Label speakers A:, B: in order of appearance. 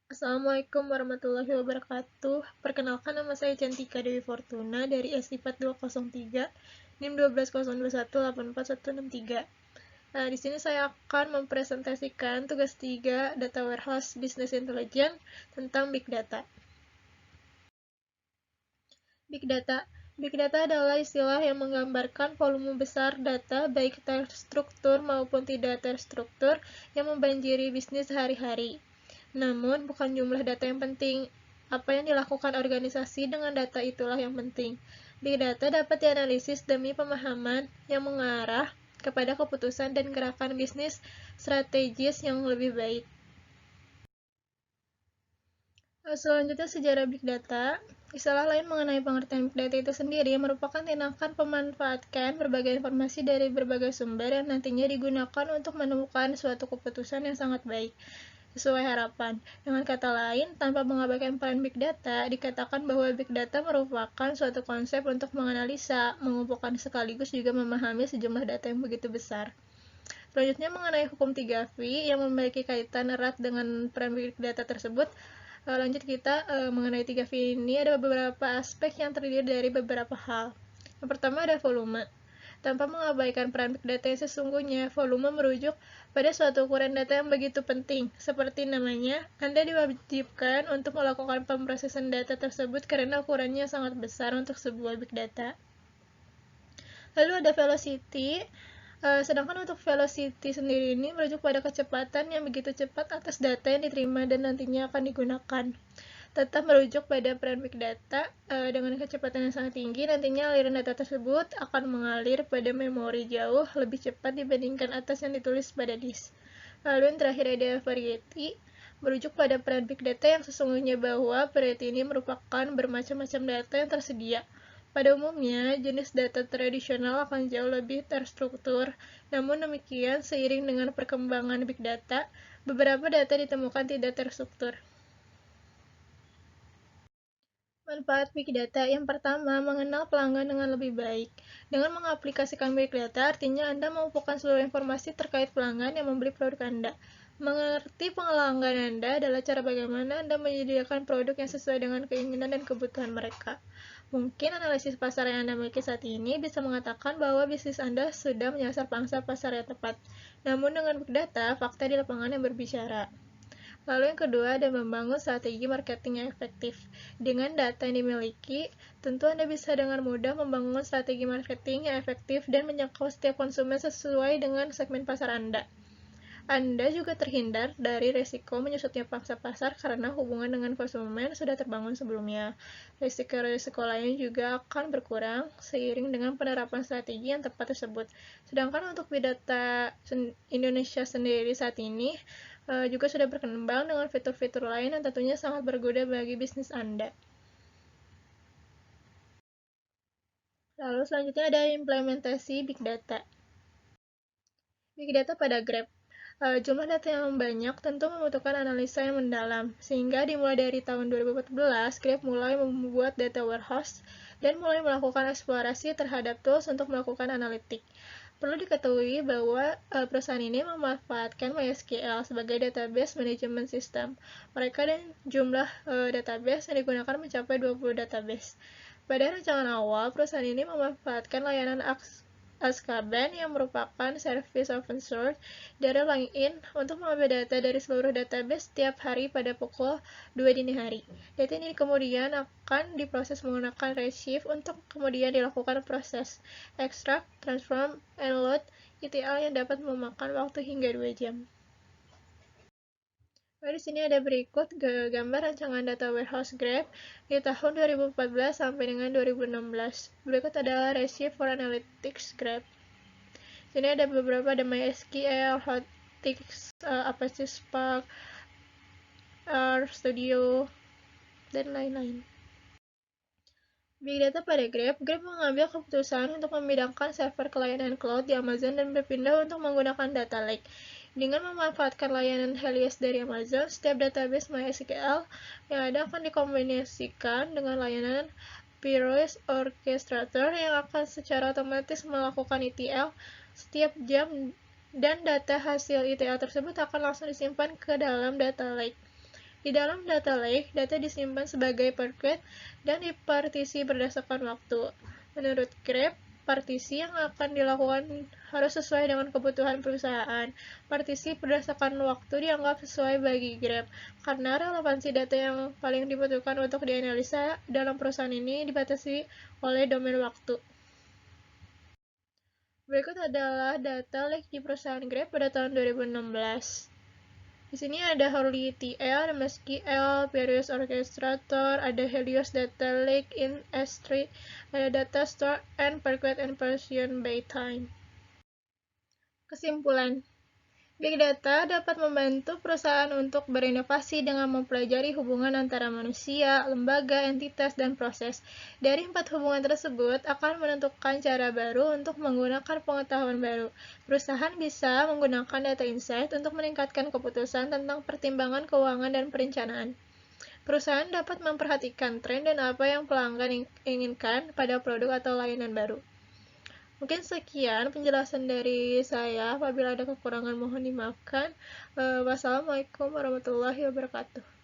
A: Assalamualaikum warahmatullahi wabarakatuh. Perkenalkan, nama saya Cantika Dewi Fortuna dari S4 203, NIM 1202184163. Di sini saya akan mempresentasikan tugas 3 Data Warehouse Business Intelligence tentang Big Data. Big Data. Big Data adalah istilah yang menggambarkan volume besar data, baik terstruktur maupun tidak terstruktur, yang membanjiri bisnis sehari-hari. Namun, bukan jumlah data yang penting. Apa yang dilakukan organisasi dengan data itulah yang penting. Big Data dapat dianalisis demi pemahaman yang mengarah kepada keputusan dan gerakan bisnis strategis yang lebih baik. Selanjutnya, sejarah Big Data. Istilah lain mengenai pengertian Big Data itu sendiri merupakan tindakan memanfaatkan berbagai informasi dari berbagai sumber yang nantinya digunakan untuk menemukan suatu keputusan yang sangat baik, sesuai harapan. Dengan kata lain, tanpa mengabaikan peran Big Data, dikatakan bahwa Big Data merupakan suatu konsep untuk menganalisa, mengumpulkan sekaligus juga memahami sejumlah data yang begitu besar. Selanjutnya, mengenai hukum 3V yang memiliki kaitan erat dengan peran Big Data tersebut. Lanjut kita mengenai 3V ini ada beberapa aspek yang terdiri dari beberapa hal. Yang pertama ada volume. Tanpa mengabaikan peran Big Data yang sesungguhnya, volume merujuk pada suatu ukuran data yang begitu penting. Seperti namanya, Anda diwajibkan untuk melakukan pemrosesan data tersebut karena ukurannya sangat besar untuk sebuah Big Data. Lalu ada velocity. Sedangkan untuk velocity sendiri ini merujuk pada kecepatan yang begitu cepat atas data yang diterima dan nantinya akan digunakan. Tetap merujuk pada peran Big Data. Dengan kecepatan yang sangat tinggi, nantinya aliran data tersebut akan mengalir pada memori jauh lebih cepat dibandingkan atas yang ditulis pada disk. Lalu yang terakhir ada variety, merujuk pada peran Big Data yang sesungguhnya bahwa variety ini merupakan bermacam-macam data yang tersedia. Pada umumnya, jenis data tradisional akan jauh lebih terstruktur. Namun demikian, seiring dengan perkembangan Big Data, beberapa data ditemukan tidak terstruktur. Manfaat Big Data. Yang pertama, mengenal pelanggan dengan lebih baik. Dengan mengaplikasikan Big Data, artinya Anda mengumpulkan seluruh informasi terkait pelanggan yang membeli produk Anda. Mengerti pelanggan Anda adalah cara bagaimana Anda menyediakan produk yang sesuai dengan keinginan dan kebutuhan mereka. Mungkin analisis pasar yang Anda miliki saat ini bisa mengatakan bahwa bisnis Anda sudah menyasar pangsa pasar yang tepat. Namun dengan Big Data, fakta di lapangan yang berbicara. Lalu yang kedua ada membangun strategi marketing yang efektif. Dengan data yang dimiliki, tentu Anda bisa dengan mudah membangun strategi marketing yang efektif dan menjangkau setiap konsumen sesuai dengan segmen pasar Anda. Anda juga terhindar dari risiko menyusutnya pangsa pasar karena hubungan dengan konsumen sudah terbangun sebelumnya. Risiko-risiko lain juga akan berkurang seiring dengan penerapan strategi yang tepat tersebut. Sedangkan untuk Big Data Indonesia sendiri saat ini juga sudah berkembang dengan fitur-fitur lain yang tentunya sangat berguna bagi bisnis Anda. Lalu selanjutnya ada implementasi Big Data. Big Data pada Grab. Jumlah data yang banyak tentu membutuhkan analisa yang mendalam, sehingga dimulai dari tahun 2014, Grab mulai membuat data warehouse dan mulai melakukan eksplorasi terhadap tools untuk melakukan analitik. Perlu diketahui bahwa perusahaan ini memanfaatkan MySQL sebagai database management system. Mereka dan jumlah database yang digunakan mencapai 20 database. Pada rancangan awal, perusahaan ini memanfaatkan layanan Azkaban yang merupakan service open source dari LinkedIn untuk mengambil data dari seluruh database setiap hari pada pukul 2 dini hari. Data ini kemudian akan diproses menggunakan Redshift untuk kemudian dilakukan proses extract, transform, and load ETL yang dapat memakan waktu hingga 2 jam. Di sini ada berikut gambar rancangan data warehouse Grab di tahun 2014 sampai dengan 2016. Berikut adalah Redshift for Analytics Grab. Sini ada beberapa, ada MySQL, Hotix, Apache Spark, RStudio, dan lain-lain. Big Data pada Grab. Grab mengambil keputusan untuk memindahkan server ke layanan cloud di Amazon dan berpindah untuk menggunakan data lake. Dengan memanfaatkan layanan Helios dari Amazon, setiap database MySQL yang ada akan dikombinasikan dengan layanan Piraeus Orchestrator yang akan secara otomatis melakukan ETL setiap jam, dan data hasil ETL tersebut akan langsung disimpan ke dalam data lake. Di dalam data lake, data disimpan sebagai paket dan dipartisi berdasarkan waktu. Menurut Grab, partisi yang akan dilakukan harus sesuai dengan kebutuhan perusahaan. Partisi berdasarkan waktu dianggap sesuai bagi Grab, karena relevansi data yang paling dibutuhkan untuk dianalisa dalam perusahaan ini dibatasi oleh domain waktu. Berikut adalah data lake di perusahaan Grab pada tahun 2016. Di sini ada Harley TL, Meski L, Various Orchestrator, ada Helios Data Lake in S3, ada Data Store, and Parquet and Version by Time. Kesimpulan, Big Data dapat membantu perusahaan untuk berinovasi dengan mempelajari hubungan antara manusia, lembaga, entitas, dan proses. Dari 4 hubungan tersebut akan menentukan cara baru untuk menggunakan pengetahuan baru. Perusahaan bisa menggunakan data insight untuk meningkatkan keputusan tentang pertimbangan keuangan dan perencanaan. Perusahaan dapat memperhatikan tren dan apa yang pelanggan inginkan pada produk atau layanan baru. Mungkin sekian penjelasan dari saya. Apabila ada kekurangan mohon dimaafkan. Wassalamualaikum warahmatullahi wabarakatuh.